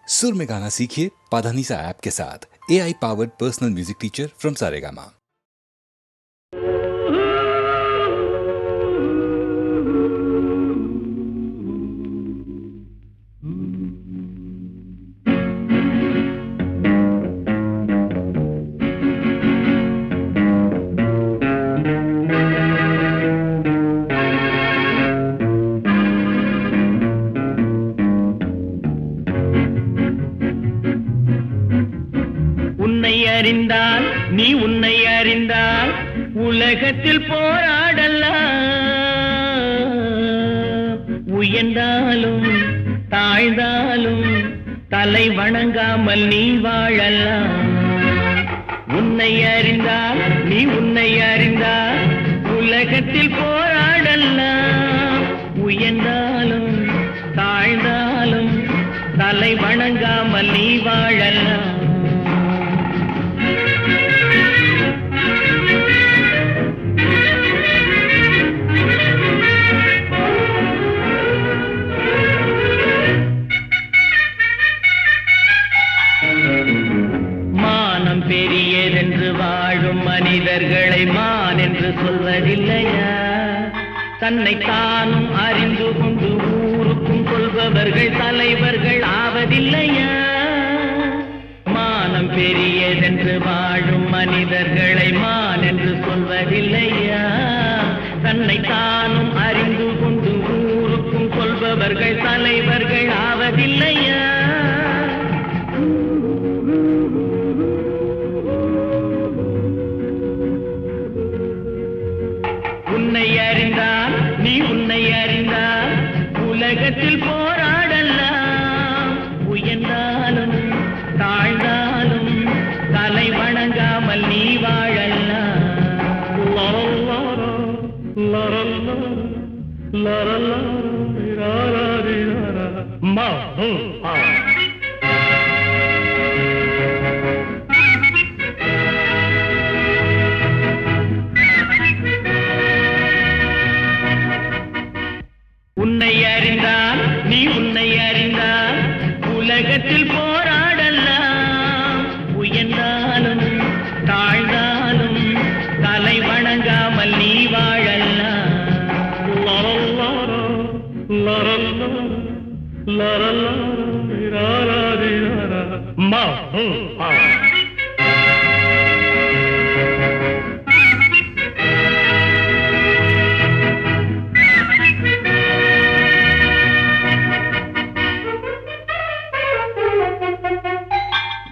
सुर में गाना सीखिए पाधानीसा ऐप के साथ। AI powered personal music teacher from Saregama. அறிந்தால் நீ உன்னை அறிந்தால் உலகத்தில் போராடலாம். உயர்ந்தாலும் தாழ்ந்தாலும் தலை வணங்காமல் நீ வாழலாம். உன்னை அறிந்தால் நீ உன்னை அறிந்தால் உலகத்தில் போராடலாம். உயர்ந்தாலும் தாழ்ந்தாலும் தலை வணங்காமல் நீ வாழலாம். பெரியதென்று வாழும் மனிதர்களை மான் என்று சொல்வதில்லையா? தன்னை தானும் அறிந்து கொண்டு ஊருக்கும் சொல்பவர்கள் தலைவர்கள் ஆவதில்லையா? மானம் பெரியதென்று வாழும் மனிதர்களை மான் என்று சொல்வதில்லையா? தன்னை தானும் அறிந்து கொண்டு ஊருக்கும் சொல்பவர்கள் தலைவர்கள் ஆவதில்லையா? உன்னை அறிந்தால் நீ உன்னை அறிந்தால் உலகத்தில் போராடலாம். உயர்ந்தாலும் தாழ்ந்தாலும் தலை வணங்காமல் நீ வாழலாம். உன்னை அறிந்தால் நீ உன்னை அறிந்தால் உலகத்தில் போராடலாம். உயர்ந்தாலும் தாழ்ந்தாலும் தலை வணங்காமல் நீ வாழலாம்.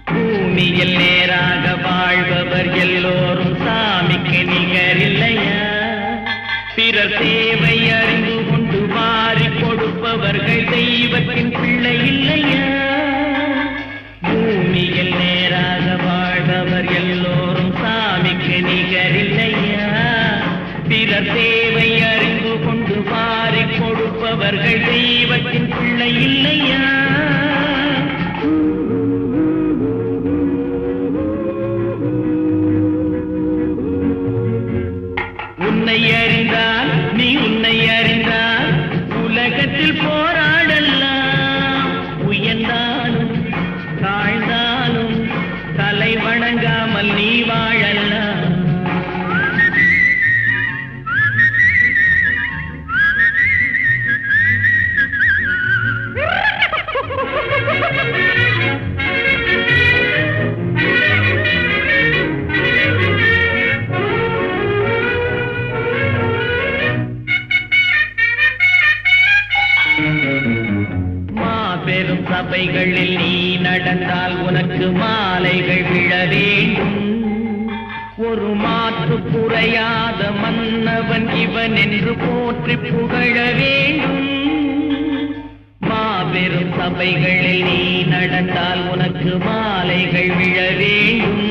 பூமியில் நேராக வாழ்பவர் எல்லோரும் சாமிக்கு நிகரில்லையா? பிறர் தேவை அறிந்து கொண்டு வாரி கொடுப்பவர்கள் தெய்வத்தின் பிள்ளை இல்லையா? பூமியில் நேராக வாழ்பவர் எல்லோரும் சாமிக்கு நிகரில்லையா? பிறர் தேவை அறிந்து கொண்டு வாரி கொடுப்பவர்கள் தெய்வத்தின் பிள்ளை இல்லையா? உன்னை அறிந்தால் நீ உன்னை அறிந்தால் உலகத்தில் போராடலாம். உயர்ந்தாலும் தாழ்ந்தாலும் தலை வணங்காமல் நீ வாழலாம். மாபெரும் சபைகளில் நீ நடந்தால் உனக்கு மாலைகள் விழ வேண்டும். ஒரு மாற்று குறையாத மன்னவன் இவன் என்று போற்றி புகழ வேண்டும். மாபெரும் சபைகளில் நீ நடந்தால் உனக்கு மாலைகள் விழ வேண்டும்.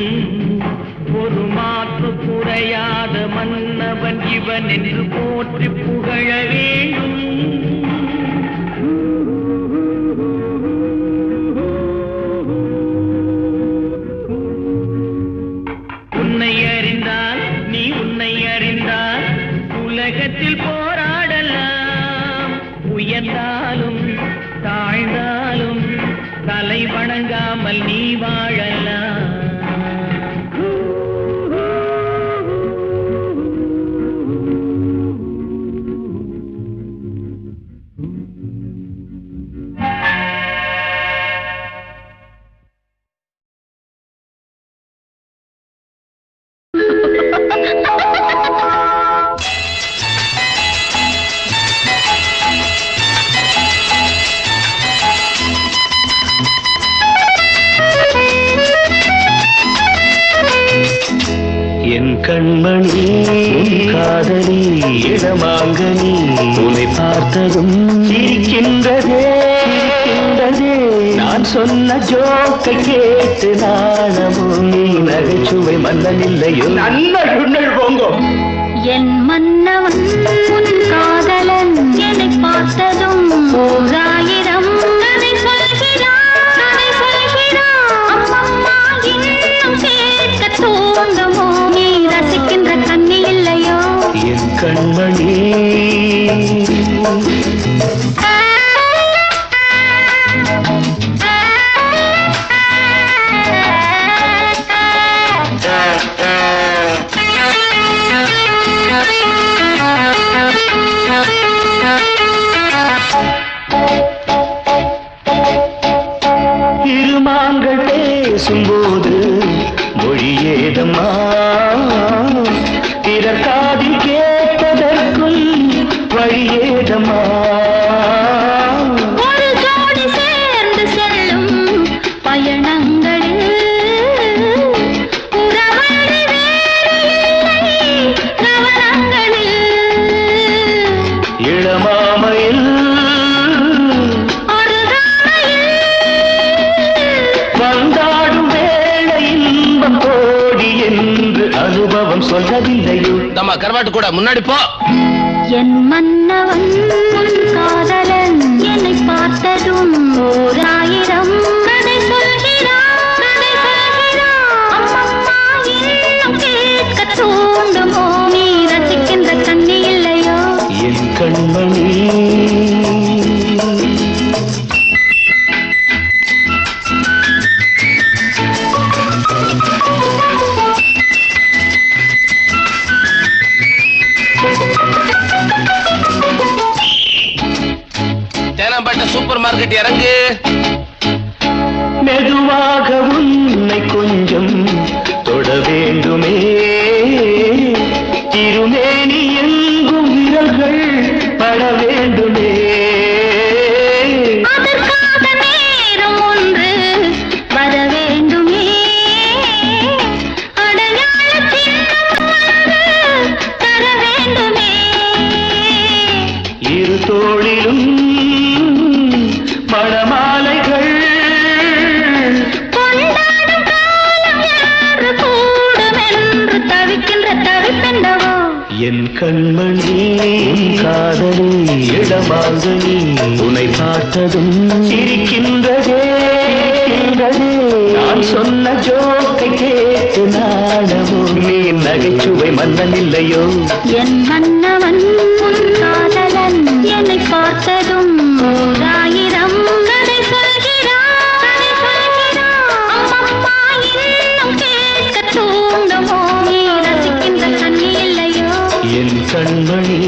ஒரு மாற்று குறையாத மன்னவன் இவன் என்று போற்றி புகழ வேண்டும். உன்னை அறிந்தால் நீ உன்னை அறிந்தால் உலகத்தில் போராடலாம். உயர்ந்தாலும் தாழ்ந்தாலும் தலை வணங்காமல் நீ வாழலாம். என் கண்மணி காதலி இடமாங்கனி உன்னை பார்த்ததும் சிரிக்கின்றதே நான் சொன்ன ஜோக்கை கேட்டு நாணமும் நீ நகைச்சுவை மன்னன் இல்லையோ நல்ல போங்கோ. என் மன்னவன் உன் காதலன் என்னை பார்த்ததும் ஓராயிரம் கதை சொல்கிறான் அம்மம்மா இன்னும் கேட்க தூண்டுமோ நீ ரசிக்கின்ற கண்ணி இல்லையோ என் கண்மணி. திருமாங்கள் பேசும்போது மொழியேதம்மா பிறர் காதில் கேட்பதற்கும் வழியேதம்மா. ஒரு ஜோடி சேர்ந்து செல்லும் பயணங்களில் உறவழி வேறு இல்லை கவனங்களில் இளமாமையில் வந்தாடும் வேளை இன்பம் கோடி என்று அனுபவம் சொல்லவில்லையோ. நம்ம கருவாட்டு கூட முன்னாடி போ. என் மன்னவன் உன் காதலன் என்னை பார்த்ததும் ஓராயிரம் கதை சொல்கிறான் அம்மம்மா இன்னும் கேட்க தூண்டுமோ நீ ரசிக்கின்ற கண்ணி இல்லையோ என் கண்மணி. தேனாம்பேட்டை சூப்பர் மார்க்கெட் இறங்கு. மெதுவாக உன்னை கொஞ்சம் தொட வேண்டுமே திருமேனி எங்கும் விரல்கள் பட வேண்டுமே. அதற்காக நேரம் ஒன்று வர வேண்டுமே அடையாள சின்னம் ஒன்று தர வேண்டுமே இரு தோளிலும் மணமாலைகள் கொண்டாடும் காலம் யாரு கூடும் என்று தவிக்கின்ற தவிப்பெண்டவோ என் கண்மணி காதலி இடமாங்கனி உன்னை பார்த்ததும் சிரிக்கின்றதே நான் சொன்ன ஜோக்கை கேட்டு நாணமோ நீ நகைச்சுவை மன்னன் இல்லையோ. என் மன்னவன் உன் காதலன் என்னை பார்த்ததும் ஓராயிரம் கதை சொல்கிறான் அம்மம்மா இன்னும் கேட்க தூண்டுமோ நீ ரசிக்கின்ற கண்ணி இல்லையோ என் கண்மணி.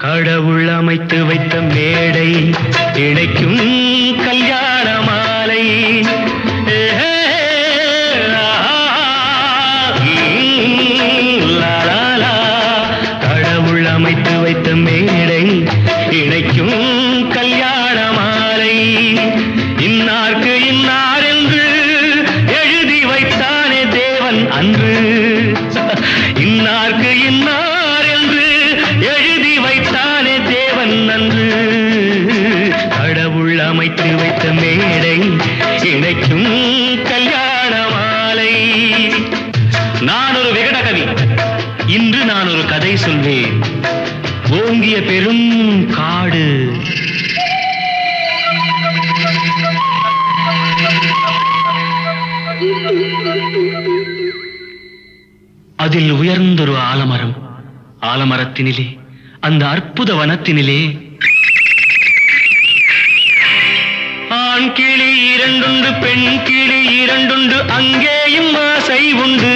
கடவுள் அமைத்து வைத்த மேடை இணைக்கும் கல்யாண மாலை கடவுள் அமைத்து வைத்த மேடை இணைக்கும் கல்யாண மாலை இன்னார்க்கு இன்னார் என்று எழுதி வைத்தானே தேவன் அன்று இன்னார்க்கு இன்னார் என்று எழுதி வைத்தானே தேவன் அன்று கடவுள் அமைத்து வைத்த மேடை இணைக்கும் கல்யாண மாலை. நான் ஒரு விகட கவி, இன்று நான் ஒரு கதை சொல்வேன். ஓங்கி ஓங்கிய பெரும் காடு. அதில் உயர்ந்தொரு ஆலமரம். ஆலமரத்தினிலே, அந்த அற்புத வனத்தினிலே ஆண் கிளி இரண்டுண்டு, பெண் கிளி இரண்டுண்டு, அங்கேயும் ஆசை உண்டு.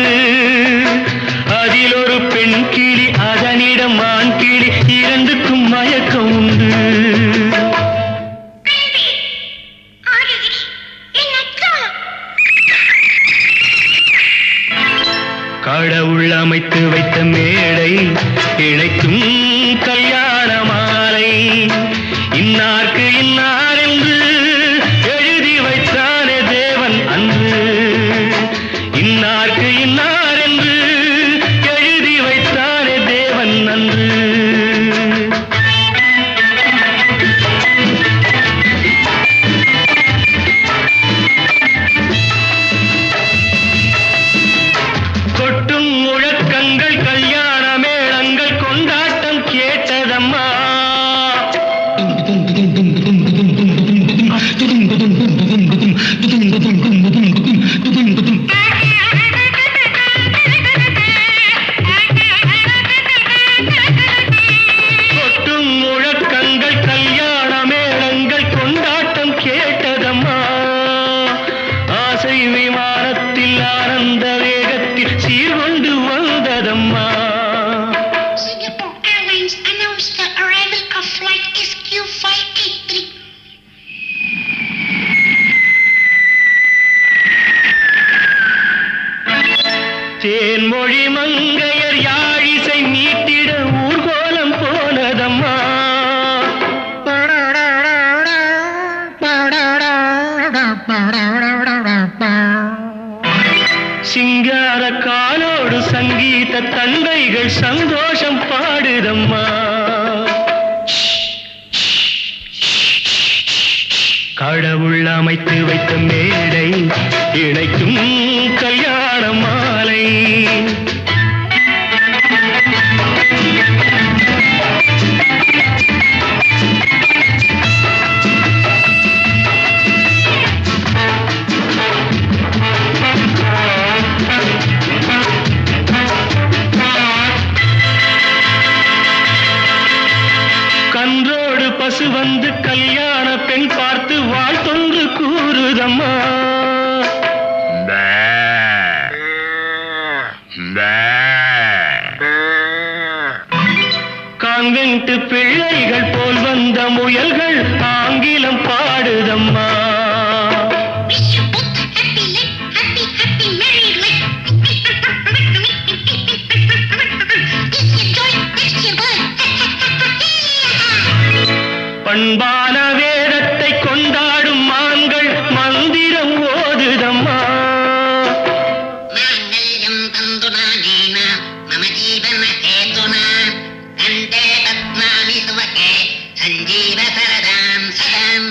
அதில் ஒரு பெண் கிளி, அதனிடம் ஆண் கிளி, இரண்டுக்கும் மயக்கம் உண்டு. கடவுள் அமைத்து வைத்த மேடை, இணைக்கும் கல்யாண மாலை. இன்னார்க்கு இன்னார் என்று எழுதி வைத்தானே தேவன் அன்று. இன்னார்க்கு இன்னார் என்று எழுதி வைத்தானே தேவன் அன்று. கொட்டும் முழக்கங்கள், கல்யாண மேளங்கள், கொண்டாட்டம் கேட்டதம்மா. கொட்டும் முழக்கங்கள், கல்யாண மேளங்கள், கொண்டாட்டம் கேட்டதம்மா. ஆசை விமானத்தில் ஆனந்த வேகத்தில் சீர்கொண்டு வந்ததம்மா. Singapore Airlines announced the arrival of flight SQ583. Thenmozhi மங்கையர் யாழிசை மீட்டிட ஊர்கோலம் போனதம்மா. சிங்கார காலோடு சங்கீத தந்தைகள் சந்தோஷம் பாடுதம்மா. கடவுள் அமைத்து வைத்த மேடை, இணைக்கும் கல்யாண மாலை. கன்றோடு பசு வந்து கல்யாண பெண் பார்த்து வாழ்த்தொன்று கூறுதம்மா. கான்வென்ட் பிள்ளைகள் போல் வந்த முயல்கள் ஆங்கிலம் பாடுதம்மா. Wish you both a happy life, happy, happy married life. This your joy, next your birth. பண்பான வேதத்தை கொண்டாடும் மான்கள் மந்திரம் ஓதுதம்மா. மாங்கல்யம் தந்துநானேன மம ஜீவன ஹேதுனா கண்டே பத்மாமி சுவகே சஞ்சீவ சரதாம் சதம்.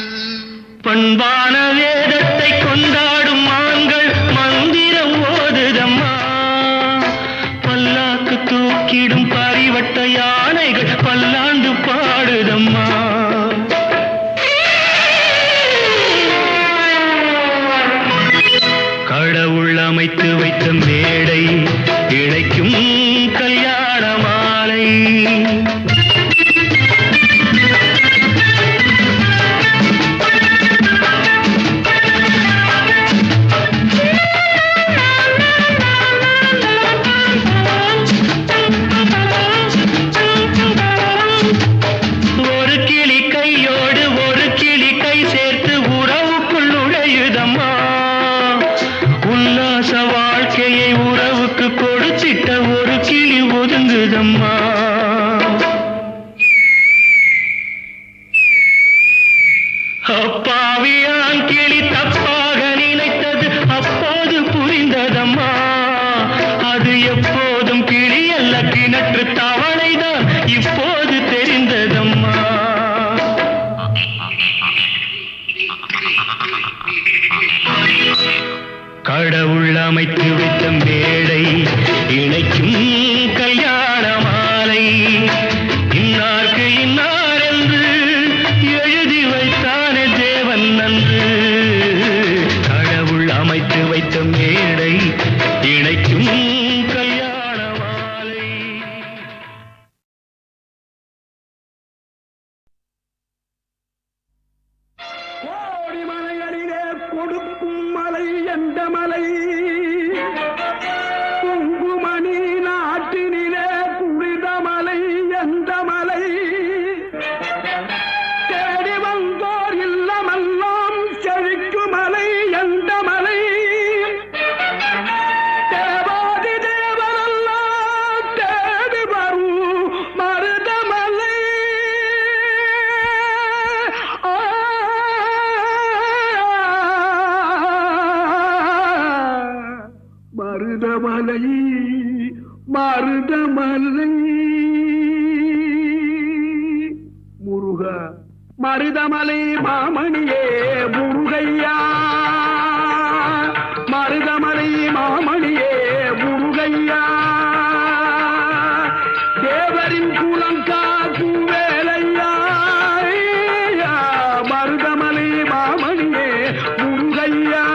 பண்பான வேதத்தை கொண்டாடும் மான்கள் மந்திரம் ஓதுதம்மா. பல்லாக்கு தூக்கிடும் பரிவட்ட யானைகள் பல்லாண்டு பாடுதம்மா. கடவுள் அமைத்து வைத்த மேடை, இணைக்கும் கல்யாண மாலை. ஒரு கிளி கையோடு ஒரு கிளி கை சேர்த்து உறவுக்குள் நுழையுதம்மா. உல்லாச வாழ்க்கையை உறவுக்கு கொடுத்திட்ட ஒரு கிளி ஒதுங்குதம்மா. அப்பாவியான் கிளி தப்பாக நினைத்தது அப்போது புரிந்ததம்மா. அது எப்போதும் கிளி அல்ல, கிணற்று தவளைதான் இப்போது தெரிந்ததம்மா. கடவுள் அமைத்து வைத்த மேடை, இணைக்கும் கல்யாண மாலை. இன்னார்க்கு இன்னார் என்று எழுதி வைத்தானே தேவன் நன்று. கடவுள் அமைத்து வைத்த மேடை இணைக்கும் கல்யாண மாலை. கோடி மலைகளிலே கொடுக்கும் மலை எந்த மலை? குங்குமணி நாட்டினிலே குறித மலை எந்த மலை? தேடி வந்தோர் இல்லமெல்லாம் செழிக்கும் மலை எந்த மலை? தேவாதி தேவரெல்லாம் தேடி வரும் மருதமலை. மருதமலை மருதமலை முருகா மருதமலை மாமணியே முருகையா. மருதமலை மாமணியே முருகையா. தேவரின் குலம் காக்கும் வேலையா. மருதமலை மாமணியே முருகையா.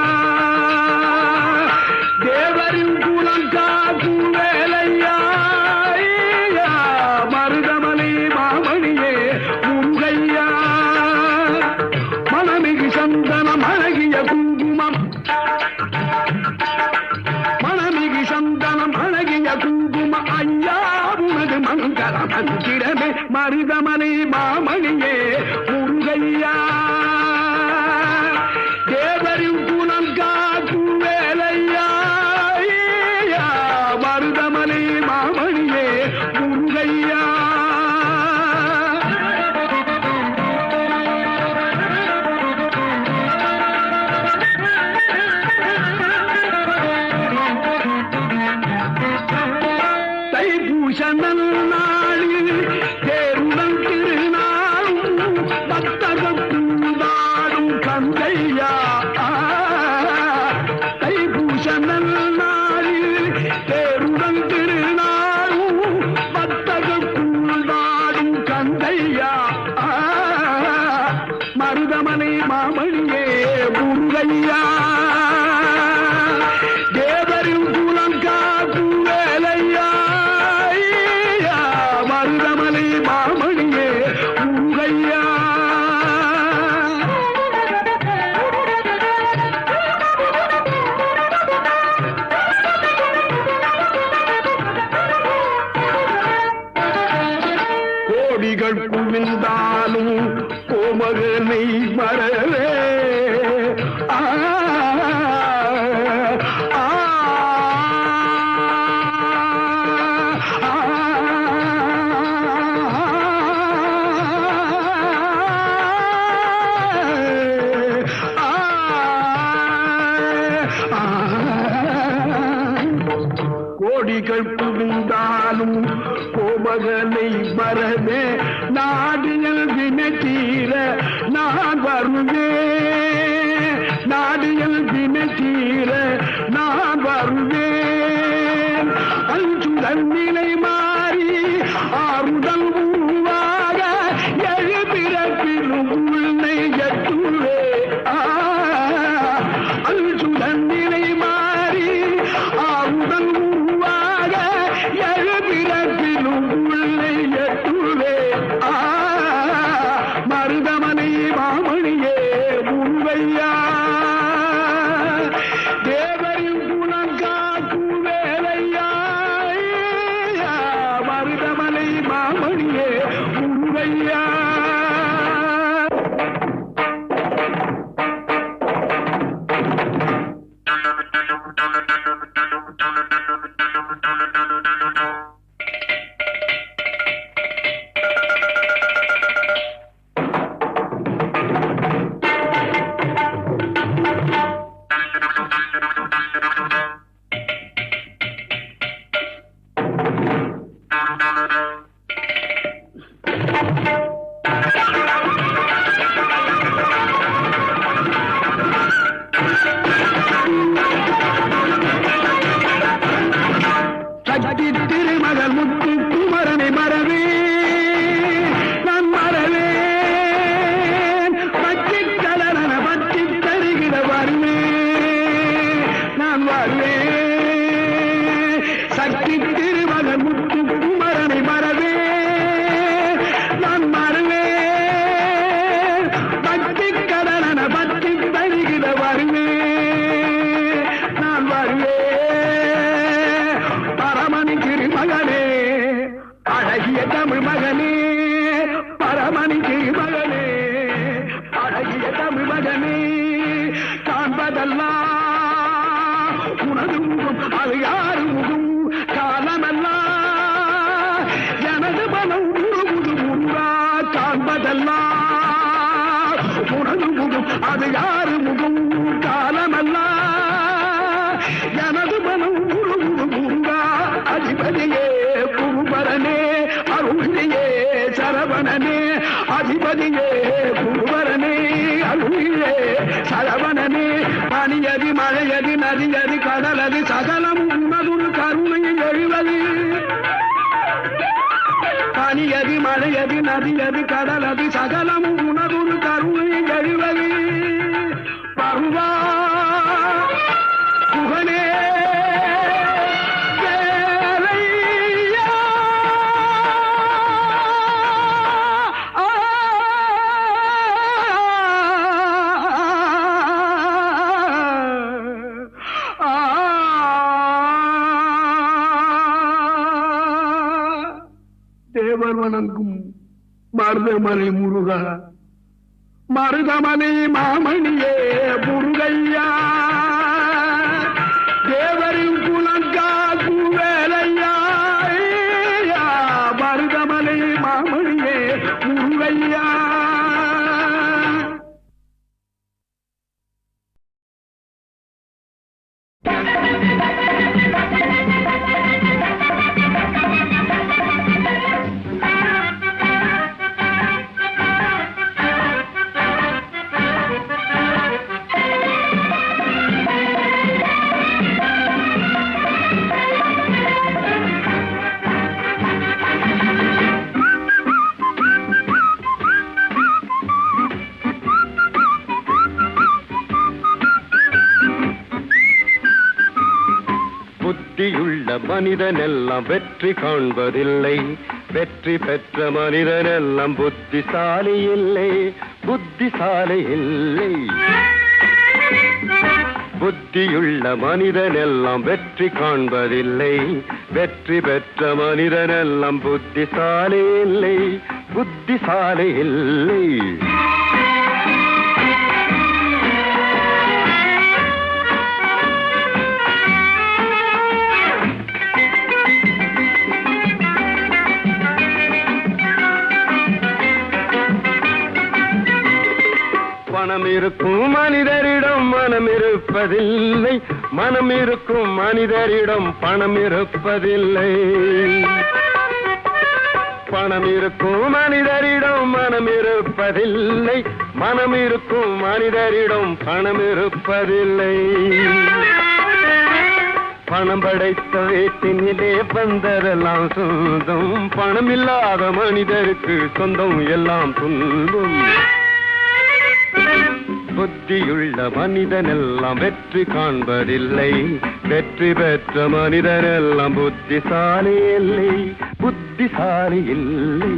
தேவரின் குலம் காக்கும் வேலையா. மருதமலை மாமணியே முருகையா. மனமிகு சந்தனம் அழகிய குங்குமம். மனமிகு சந்தனம் அழகிய குங்குமம் ஐயா உனது மங்கள மந்திரமே. மருதமலை மாமணியே முருகையா. தேவரின் குலம் காக்கும் வேலையா. மருதமலை மாமணியே முருகையா. தைப்பூச நன்னாளில் தேருடன் திருநாளும் பக்தகம் பூந்தாடும் கந்தையா. தைப்பூச நன்னாளில் தேருடன் திருநாளும் பக்தகம் பூந்தாடும் கந்தையா. மருதமலை மாமணியே முருகையா. தேவரின் குலம் காக்கும் வேலையா. மருதமலை மாமணியே முருகையா. கோடிகள் குவிந்தாலும் கோமகனை மறவே. ஆ ஆ, ஆ, கோடிகள் குவிந்தாலும் கோமகனை மறவே. நாடியல் வினை தீர நான் வருவேன். நாடியல் வினை தீர நான் வருவேன். அஞ்சுதல் நிலை மாறி ஆறுதல் உருவாக எழுபிறப்பிலும் உன்னை எட்டுவே. அஞ்சுதல் நிலை மாறி ஆறுதல் உருவாக எழுபிறப்பிலும் உன்னை எட்டுவே. மருதமலை மாமணியே முருகையா. தேவரின் குலம் காக்கும் வேலையா. மருதமலை மாமணியே முருகையா. திருமகள் முத்து குமரனை மறவே. காவிரி மகனே அழகிய தமிழ் மகனே காண்பதெல்லாம் உனது முகம் அது யாரு முகம் காலமெல்லாம் எனது மனம் முழுமுது முருகா காண்பதெல்லாம் உனது முகம் அது யாரு முகம் காலமெல்லாம் எனது மனம் முழுமுது முருகா அதிபதியே குருபரனே அருளியே சரவணனே அதிபதியே குருபரனே அருளியே சரவணனே பனியதி மழையதி நதியதி கடலது சகலம் உனதுரு கருணையில் எழுவது பனியதி மழையதி நதியதி கடலது சகலம் உனதுரு கருணையில் எழுவது பருவா புகனே தேவர் வணங்கும் மருதமலை முருகா மருதமலை மாமணியே முருகையா தேவரின் குலங்காக்கும் வேலையா மருதமலை மாமணியே முருகையா. புத்தியுள்ள மனிதனெல்லாம் வெற்றி காண்பதில்லை, வெற்றி பெற்ற மனிதனெல்லாம் புத்திசாலி இல்லை, புத்திசாலி இல்லை. புத்தியுள்ள மனிதனெல்லாம் வெற்றி காண்பதில்லை, வெற்றி பெற்ற மனிதனெல்லாம் புத்திசாலி இல்லை, புத்திசாலி இல்லை. பணம் இருக்கும் மனிதரிடம் மனம் இருப்பதில்லை, மனம் இருக்கும் மனிதரிடம் பணம் இருப்பதில்லை. பணம் இருக்கும் மனிதரிடம் மனம் இருப்பதில்லை, மனம் இருக்கும் மனிதரிடம் பணம் இருப்பதில்லை. பணம் படைத்த வீட்டினிலே வந்தரெல்லாம் சொந்தம், பணம் இல்லாத மனிதருக்கு சொந்தம் எல்லாம் துன்பம். புத்தியுள்ள மனிதனெல்லாம் வெற்றி காண்பதில்லை, வெற்றி பெற்ற மனிதனெல்லாம் புத்திசாலி இல்லை, புத்திசாலி இல்லை.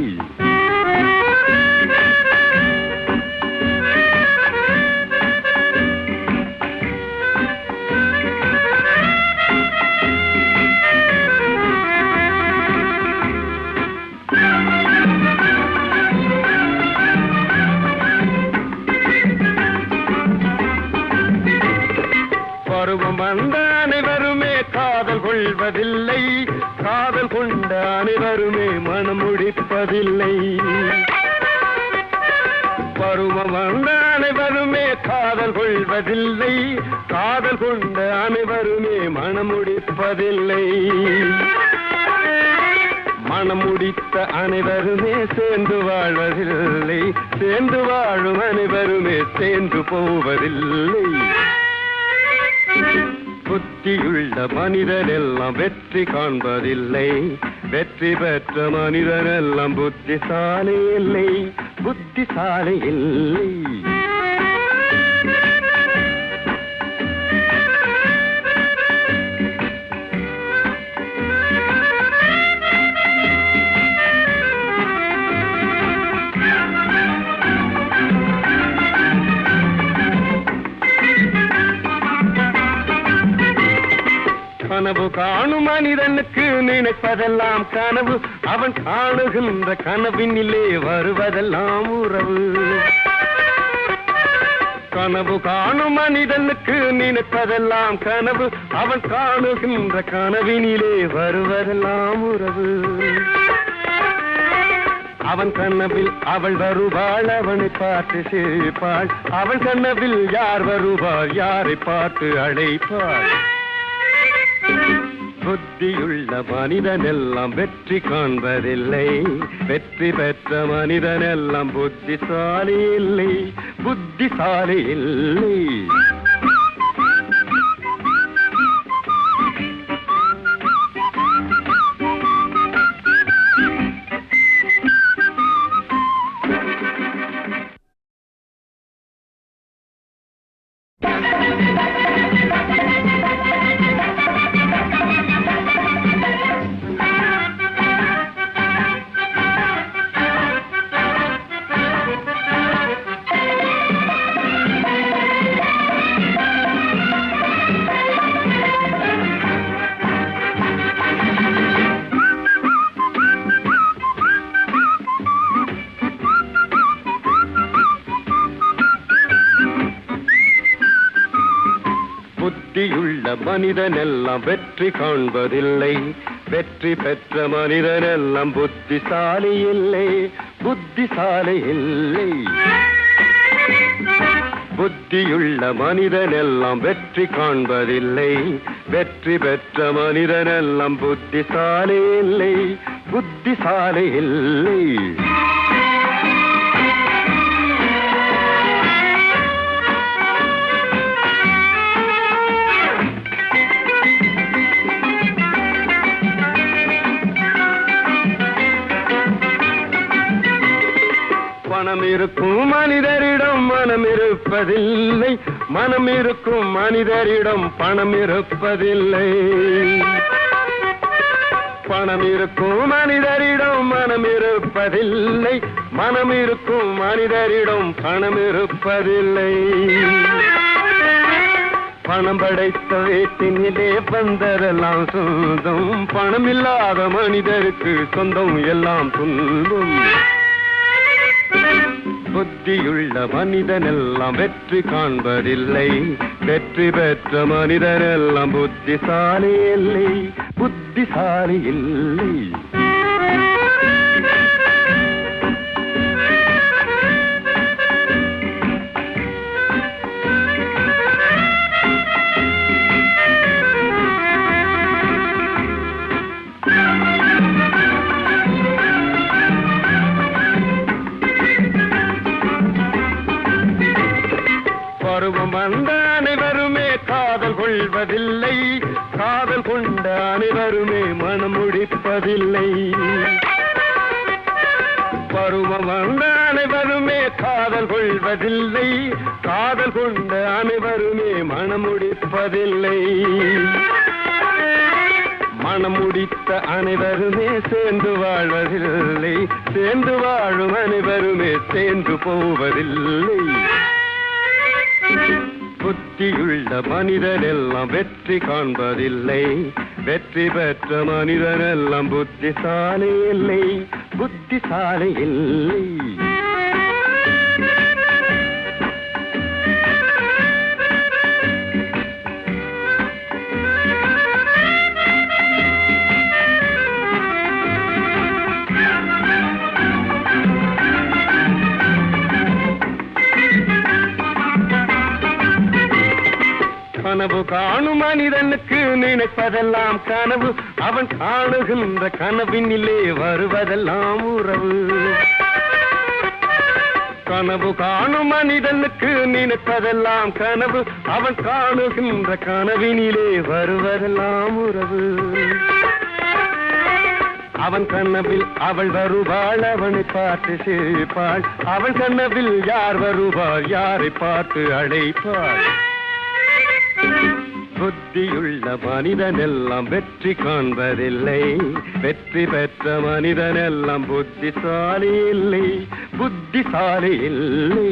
பருவம் வந்த அனைவருமே காதல் கொள்வதில்லை, காதல் கொண்ட அனைவருமே மனம் முடிப்பதில்லை. பருவம் வந்த அனைவருமே காதல் கொள்வதில்லை, காதல் கொண்ட அனைவருமே மனம் முடிப்பதில்லை. மனம் முடித்த அனைவருமே சேர்ந்து வாழ்வதில்லை, சேர்ந்து வாழும் அனைவருமே சேர்ந்து போவதில்லை. புத்தியுள்ள மனிதனெல்லாம் வெற்றி காண்பதில்லை, வெற்றி பெற்ற மனிதனெல்லாம் புத்திசாலி இல்லை, புத்திசாலி இல்லை. கனவு காணும் மனிதனுக்கு நினைப்பதெல்லாம் கனவு, அவன் காணுகின்ற கனவினிலே வருவதெல்லாம் உறவு. கனவு காணும் மனிதனுக்கு நினைப்பதெல்லாம் கனவு, அவன் காணுகின்ற கனவினிலே வருவதெல்லாம் உறவு. அவன் கனவில் அவள் வருவாள், அவனை பார்த்து சிரிப்பாள். அவள் கனவில் யார் வருவார், யாரை பார்த்து அழைப்பாள். புத்தியுள்ள மனிதனெல்லாம் வெற்றி காண்பதில்லை, வெற்றி பெற்ற மனிதனெல்லாம் புத்திசாலி இல்லை, புத்திசாலி இல்லை. புத்தியுள்ள மனிதனெல்லாம் வெற்றி காண்பதில்லை, வெற்றி பெற்ற மனிதனெல்லாம் புத்திசாலி இல்லை, புத்திசாலி இல்லை. புத்தியுள்ள மனிதனெல்லாம் வெற்றி காண்பதில்லை, வெற்றி பெற்ற மனிதனெல்லாம் புத்திசாலி இல்லை, புத்திசாலி இல்லை. மனம் இருக்கும் மனிதரிடம் மனம் இருப்பதில்லை, மனம் இருக்கும் மனிதரிடம் பணம் இருப்பதில்லை. பணம் இருக்கும் மனிதரிடம் மனம் இருப்பதில்லை, மனம் இருக்கும் மனிதரிடம் பணம் இருப்பதில்லை. பணம் படைத்த வீட்டினிலே வந்ததெல்லாம் சொந்தம், பணம் இல்லாத மனிதருக்கு சொந்தம் எல்லாம் துன்பம். புத்தியுள்ள மனிதனெல்லாம் வெற்றி காண்பதில்லை, வெற்றி பெற்ற மனிதனெல்லாம் புத்திசாலி இல்லை, புத்திசாலி இல்லை. பருவம் வந்த அனைவருமே காதல் கொள்வதில்லை, காதல் கொண்ட அனைவருமே மனம் முடிப்பதில்லை. பருவம் வந்த அனைவருமே காதல் கொள்வதில்லை, காதல் கொண்ட அனைவருமே மனம் முடிப்பதில்லை. மனம் முடித்த அனைவருமே சேர்ந்து வாழ்வதில்லை, சேர்ந்து வாழும் அனைவருமே சேர்ந்து போவதில்லை. புத்தியுள்ள மனிதனெல்லாம் வெற்றி காண்பதில்லை, வெற்றி பெற்ற மனிதனெல்லாம் புத்திசாலி இல்லை, புத்திசாலி இல்லை. கனவு காணும் மனிதனுக்கு நினைப்பதெல்லாம் கனவு, அவன் காணுகின்ற கனவினிலே வருவதெல்லாம் உறவு. கனவு காணும் மனிதனுக்கு நினைப்பதெல்லாம் கனவு, அவன் காணுகின்ற கனவினிலே வருவதெல்லாம் உறவு. அவன் கனவில் அவள் வருவாள், அவனை பார்த்து சிரிப்பாள். அவள் கனவில் யார் வருவார், யாரை பார்த்து அழைப்பாள். புத்தியுள்ள மனிதனெல்லாம் வெற்றி காண்பதில்லை, வெற்றி பெற்ற மனிதனெல்லாம் புத்திசாலி இல்லை, புத்திசாலி இல்லை.